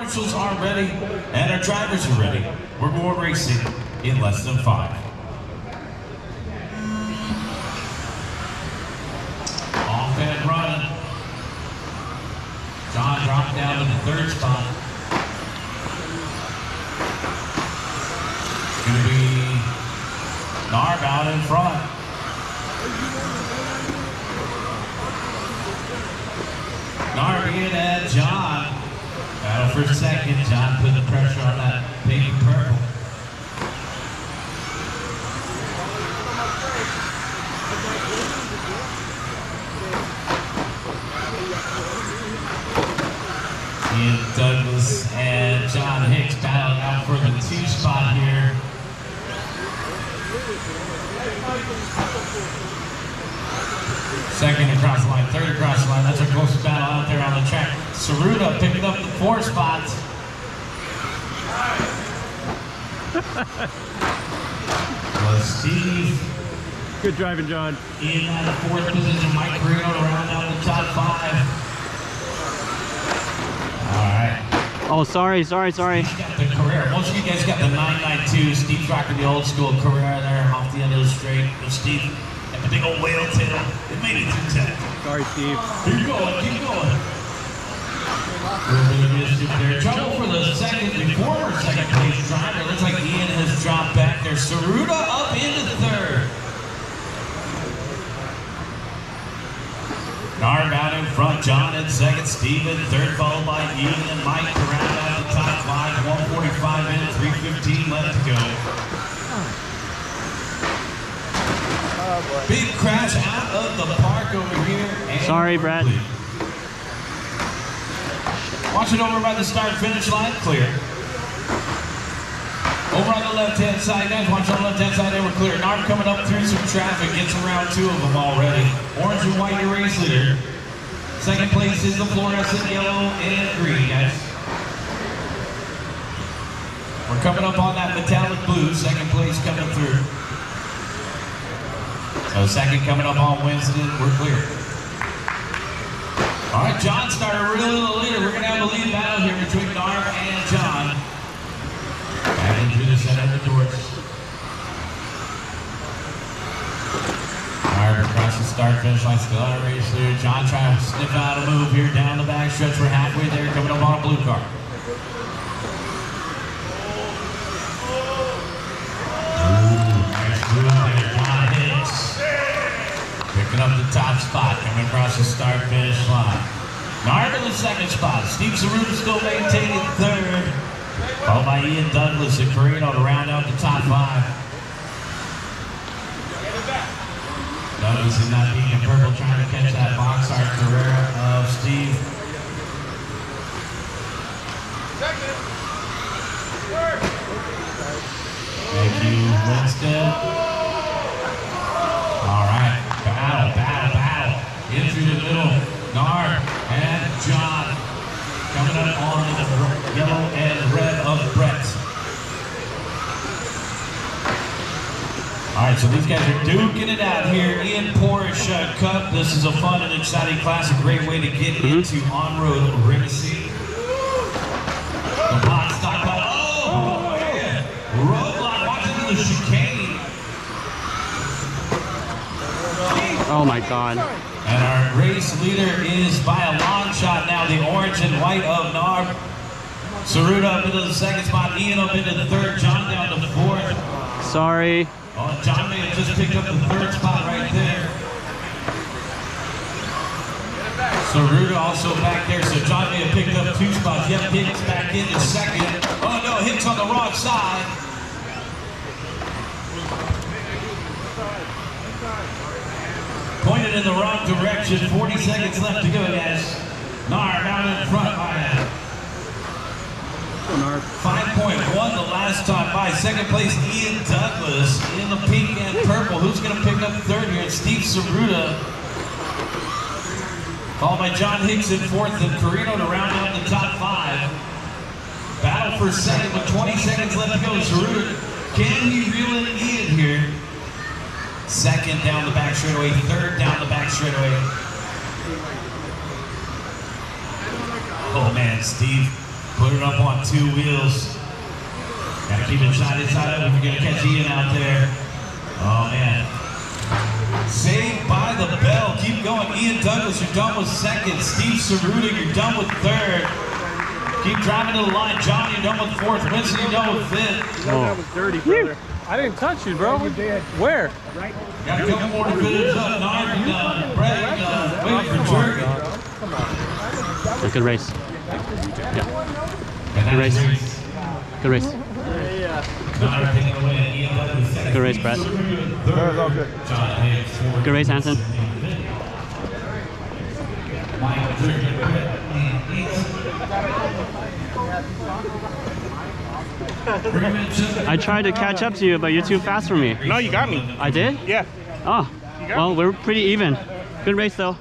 marshals are ready and our drivers are ready. We're going racing in less than 5. Off and running. John dropped down to the 3rd spot. It's going to be Narb out in front. Narb in and John. Battle for 2nd. John put the pressure on that pink and purple. Ian Douglas and John Hicks battling out for the 2 spot here. Second across the line, 3rd across the line. That's our closest battle out there on the track. Saruda picking up the 4 spots. Steve. Good driving, John. In at the 4th position. Mike Carino to round out the top 5. All right. Oh, sorry. He's got the Carrera. Most of you guys got the 992. Steve's rocking the old school Carrera there off the end of the straight. Steve got the big old whale tail. It made it through 10. Sorry, Steve. Keep going. There. Trouble for the former second place driver. Looks like Ian has dropped back there. Saruda up into 3rd. Narb out in front, John in 2nd, Steve in 3rd, followed by Ian and Mike to round out the top 5. 1:45 in, 3:15 left to go. Big crash out of the park over here. Sorry, Brad. Watch it over by the start-finish line, clear. Over on the left-hand side, guys, watch on the left-hand side, they were clear. Narb coming up through some traffic, gets around 2 of them already. Orange and white, your race leader. 2nd place is the fluorescent yellow and green, guys. We're coming up on that metallic blue, 2nd place coming through. So 2nd coming up on Winston, we're clear. All right, John started really the leader. We're going to have a lead battle here between Narb and John. Back into the center of the doors. Narb across the start-finish line, still on a race leader. John trying to sniff out a move here down the back stretch. We're halfway there, coming up on a blue car. Nice move there, John Hicks. Picking up the top spot, coming across the start-finish line. Narb in the 2nd spot. Steve Saruda still maintaining 3rd. Followed by Ian Douglas and Carino to round out the top 5. Douglas in that pink and purple trying to catch that box art Carrera of Steve. Thank you, Winston. All right, battle. In through the middle, Narb and John coming up on the yellow and red of Brett. All right, so these guys are duking it out here in Porsche Cup. This is a fun and exciting class, a great way to get into on-road racing. The box stop. Oh, man. Roadblock, watch into the chicane. Oh my God. And our race leader is by a long shot now, the orange and white of Narb. Saruda up into the 2nd spot, Ian up into the 3rd, John down to 4th. Sorry. Oh, John may have just picked up the 3rd spot right there. Saruda also back there, so John may have picked up 2 spots. Yep, Hicks back into 2nd. Oh no, Hicks on the wrong side. Pointed in the wrong direction. 40 seconds left to go, guys. Narb out in front by 5.1 the last time by. 2nd place, Ian Douglas in the pink and purple. Who's going to pick up 3rd here? It's Steve Saruda. Followed by John Hicks in 4th and Carino to round out the top 5. Battle for 2nd with 20 seconds left to go. Saruda, can he reel in Ian here? 2nd down the back straightaway, 3rd down the back straightaway. Oh man, Steve Put it up on 2 wheels. Gotta keep it side up if you're gonna catch Ian out there. Oh man. Saved by the bell. Keep going. Ian Douglas, you're done with second. Steve Cerruta, you're done with third. Keep driving to the line. John, you're done with fourth. Winston, you're done with fifth. Oh. That was dirty, brother. I didn't touch you, bro. You did. Where? Got a couple more divisions up. Nard and Brett waiting for Jordan. Come on. Good race. Yeah. Good race. Good race. Good race, Brett. Good race, Hanson. I tried to catch up to you, but you're too fast for me. No, you got me. I did? Yeah. Oh, well, we're pretty even. Good race, though.